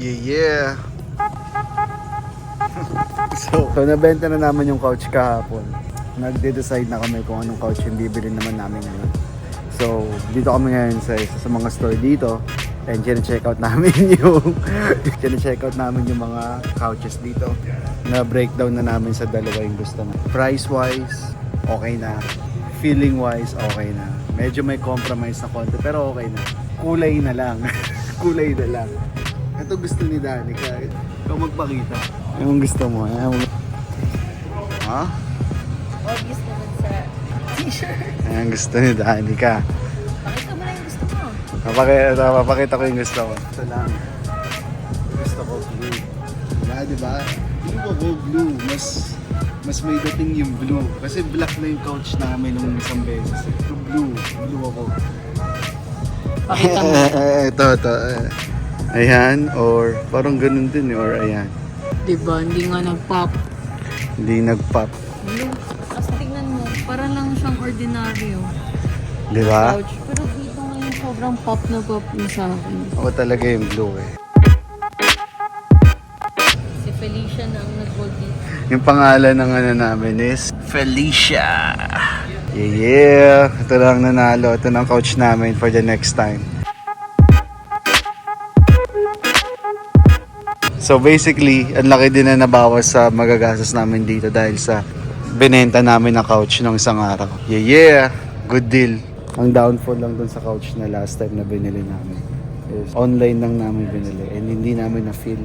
Yeah. So nabenta na naman yung couch kahapon. Nagde-decide na kami kung anong couch yung bibili naman namin ngayon. So, dito kami ngayon sa isa sa mga store dito. And check out namin yung mga couches dito. Na breakdown na namin sa dalawa yung gusto mo. Price wise, okay na. Feeling wise, okay na. Medyo may compromise na konti pero okay na. Kulay na lang. Kulay na lang. Ito gusto ni Danica. Ikaw magpakita. Anong gusto mo? Ha? Obvious naman sa t-shirt. Ayan gusto ni Danica. Pakita mo na yung gusto mo. Papakita ko yung gusto ko. Ito lang. Gusto ko blue. Diba? Blue ako, blue. Mas may dating yung blue. Kasi black na yung couch namin nung isang beses. Ito blue. Blue ako. Pakita mo. Ito. Ayan, or parang ganun din or ayan. Diba? Hindi nga nag-pop. Hindi nag-pop. Blue. Tapos tingnan mo, para lang siyang ordinaryo. Diba? Couch. Pero dito ngayon sobrang pop na pop na sa akin. Ako talaga yung blue eh. Si Felicia na ang nag-vote dito. Yung pangalan ng ano namin is Felicia. Yeah. Ito lang nanalo. Ito ng couch namin for the next time. So basically, ang laki din na nabawas sa magagastos namin dito dahil sa binenta namin na couch nung isang araw. Yeah. Good deal. Ang downfall lang dun sa couch na last time na binili namin is online lang namin binili and hindi namin na-feel.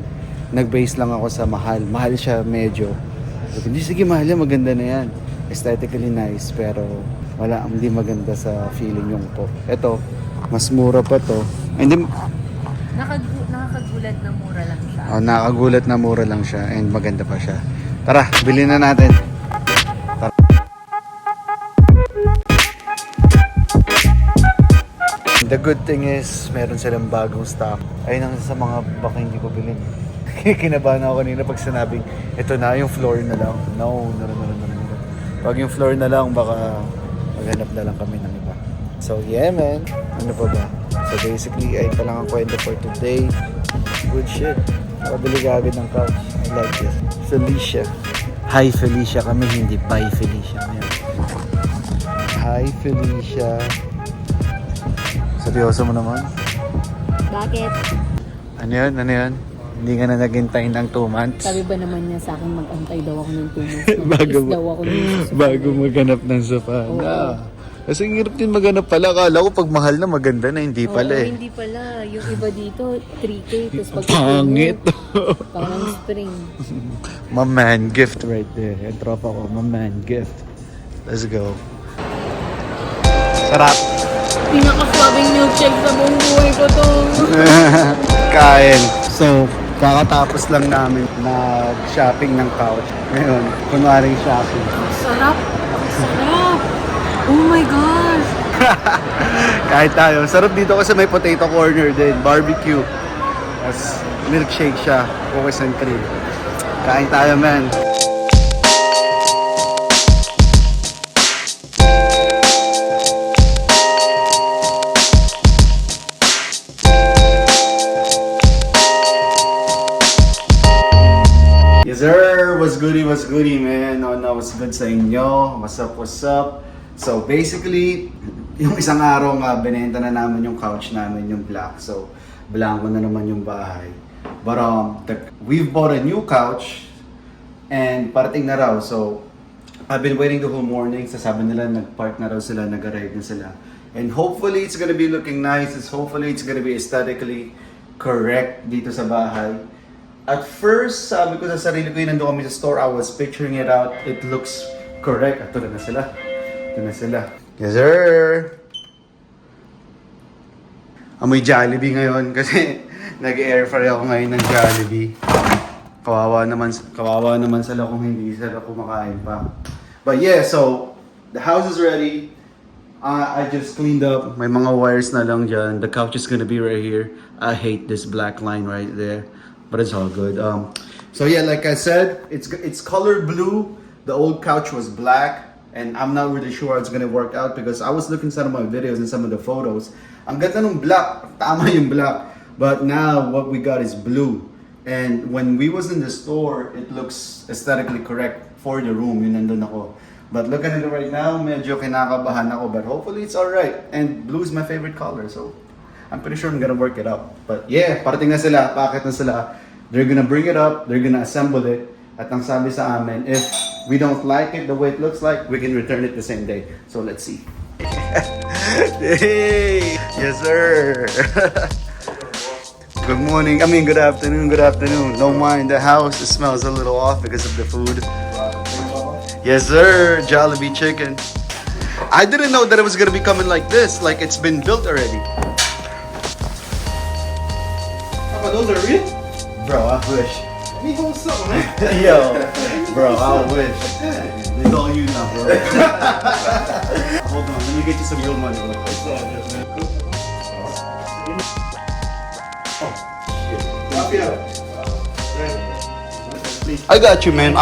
Nag-base lang ako sa mahal. Mahal siya medyo. Hindi, sige mahal yan, maganda na yan. Aesthetically nice pero hindi maganda sa feeling yung po. Ito, mas mura pa to. Hindi, Nakakagulat na mura lang siya. nakakagulat na mura lang siya and maganda pa siya. Tara, bilhin na natin. Tara. The good thing is, meron silang bagong stock. Ayun ang sa mga baka hindi ko bilhin. Kinabahan ako kanina pag sinabing, ito na yung floor na lang. No. Pag yung floor na lang, baka maghanap na lang kami ng iba. So yeah man, ano pa ba? So basically, ay pa lang ang kwento for today. Good shit. Nakabili ka agad ng couch. I like this. Felicia. Hi Felicia kami, hindi bye Felicia. Ayan. Hi Felicia. Seryoso mo naman? Bakit? Ano yun? Hindi ka na naghintay ng 2 months? Sabi ba naman niya sa akin mag-antay daw ako ng 2 months. bago maghanap ng sofa. Kasi ang hirap din maghanap pala. Akala ko pag mahal na maganda na, hindi pala eh. Hindi pala. Yung iba dito, 3K. Tapos pag Pangit. parang spring. My man gift right there. Yung tropa ko, my man gift. Let's go. Sarap. Pinaka-swabing milkshake sa buong buhay ko to. Kain. So, kakatapos lang namin nag-shopping ng couch. Ngayon, kunwaring shopping. Sarap. Sarap. Oh my gosh. Kahit tayo. Sarap dito kasi may potato corner din. Barbecue. Tapos milkshake siya. Cookies and cream. Kain tayo, man. Yes sir! What's goody, man? No, what's good sa inyo? What's up? So basically, yung isang araw nga, binenta na namin yung couch namin, yung black. So, blanco na naman yung bahay. But we've bought a new couch and parating na raw. So, I've been waiting the whole morning. Sasabi nila, nag-park na raw sila, nag-arrive na sila. And hopefully, it's gonna be looking nice. Hopefully, it's gonna be aesthetically correct dito sa bahay. At first, sabi ko sa sarili ko, yun nandun kami sa store, I was picturing it out. It looks correct. Ito na sila. Yes, sir! Amoy Jollibee ngayon kasi nag-air fry ako ngayon ng Jollibee. Kawawa naman sila kung hindi sila kumakain pa. But yeah, so the house is ready. I just cleaned up. May mga wires na lang dyan. The couch is gonna be right here. I hate this black line right there. But it's all good. So yeah, like I said, it's color blue. The old couch was black. And I'm not really sure how it's gonna work out because I was looking some of my videos and some of the photos. Ang ganda ng black. Tama yung black. But now what we got is blue. And when we was in the store, it looks aesthetically correct for the room. Yun nandun ako. But looking at it right now, medyo kinakabahan ako. But hopefully it's alright. And blue is my favorite color. So I'm pretty sure I'm gonna work it out. But yeah, parating na sila. Packet na sila. They're gonna bring it up. They're gonna assemble it. At ang sabi sa amin, if we don't like it the way it looks like, we can return it the same day. So let's see. Hey! Yes, sir! Good morning. I mean, good afternoon. Good afternoon. Don't mind the house. It smells a little off because of the food. Yes, sir. Jollibee chicken. I didn't know that it was gonna be coming like this. Like it's been built already. Oh, those are real? Bro, I wish. Let me hold something, man. Yo, bro, I wish. It's all you now, bro. Hold on, let me get you some real money, bro. It's all good, man. I got you, man.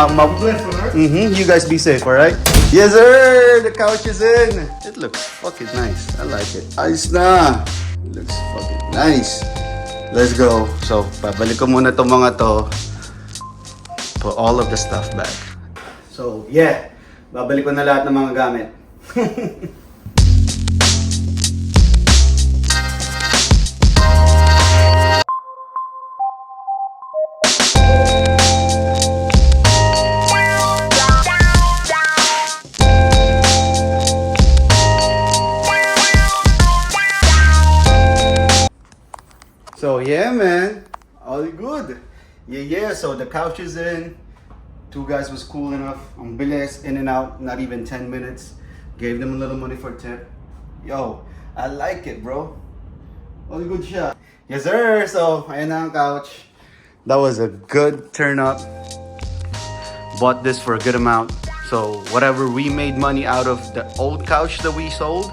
You guys be safe, alright? Yes, sir! The couch is in. It looks fucking nice. I like it. Ayos na. It looks fucking nice. Let's go. So, pabalik ko muna itong mga to. Put all of the stuff back. So, yeah. Babalik ko na lahat ng mga gamit. So yeah, man, all good. Yeah. So the couch is in. Two guys was cool enough. Ang bilis, in and out, not even 10 minutes. Gave them a little money for tip. Yo, I like it, bro. All good siya. Yes, sir. So ayan na ang couch. That was a good turn up. Bought this for a good amount. So whatever we made money out of the old couch that we sold,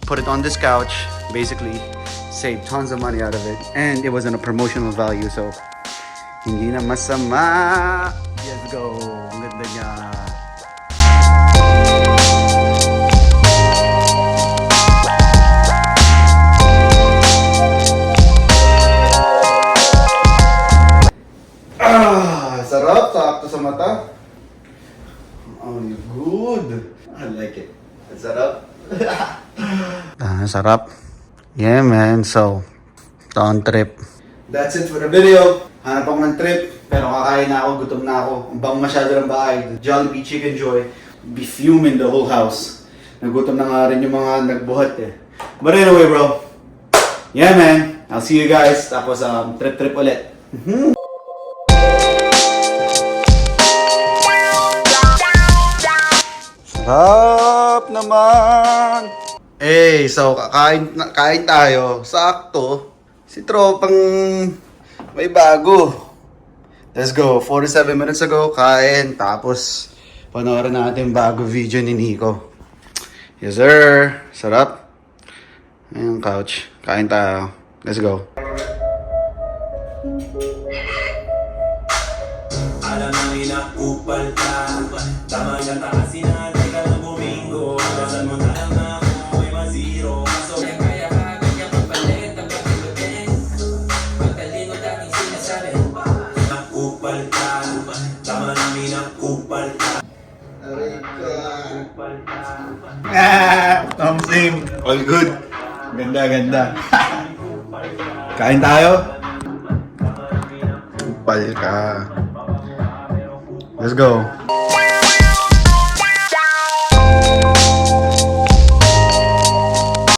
put it on this couch. Basically, saved tons of money out of it, and it was in a promotional value, so hindi na masama. Let's go. Ang ganda niya. Sarap. Sakto sa mata. Oh, good. I like it. Sarap. Sarap. Yeah, man. So, ito ang trip. That's it for the video. Hanap ako ng trip, pero kakain na ako, gutom na ako. Ang bang masyado ng bahay. The Jollibee Chicken Joy. Be fuming the whole house. Nagutom na nga rin yung mga nagbuhat eh. But anyway, bro. Yeah, man. I'll see you guys. Tapos, trip ulit. Sarap naman! Eh, so kain tayo. Sakto. Si tropang may bago. Let's go. 47 minutes ago, kain. Tapos, panoorin natin bago video ni Nico. Yes, sir. Sarap. Ayun, couch. Kain tayo. Let's go. Alam na inakupal ka. Tama ka taasin natin ka ng bumingo. Kasan mo tayo na ako ay mazero. So kaya ganyan kapalit ang pagkilutin. Pagkalingot aking sinasabi. Nakupal ka. Tama na inakupal ka. Tom Sim. All good. Ganda. Kain tayo. Kupal ka. Let's go.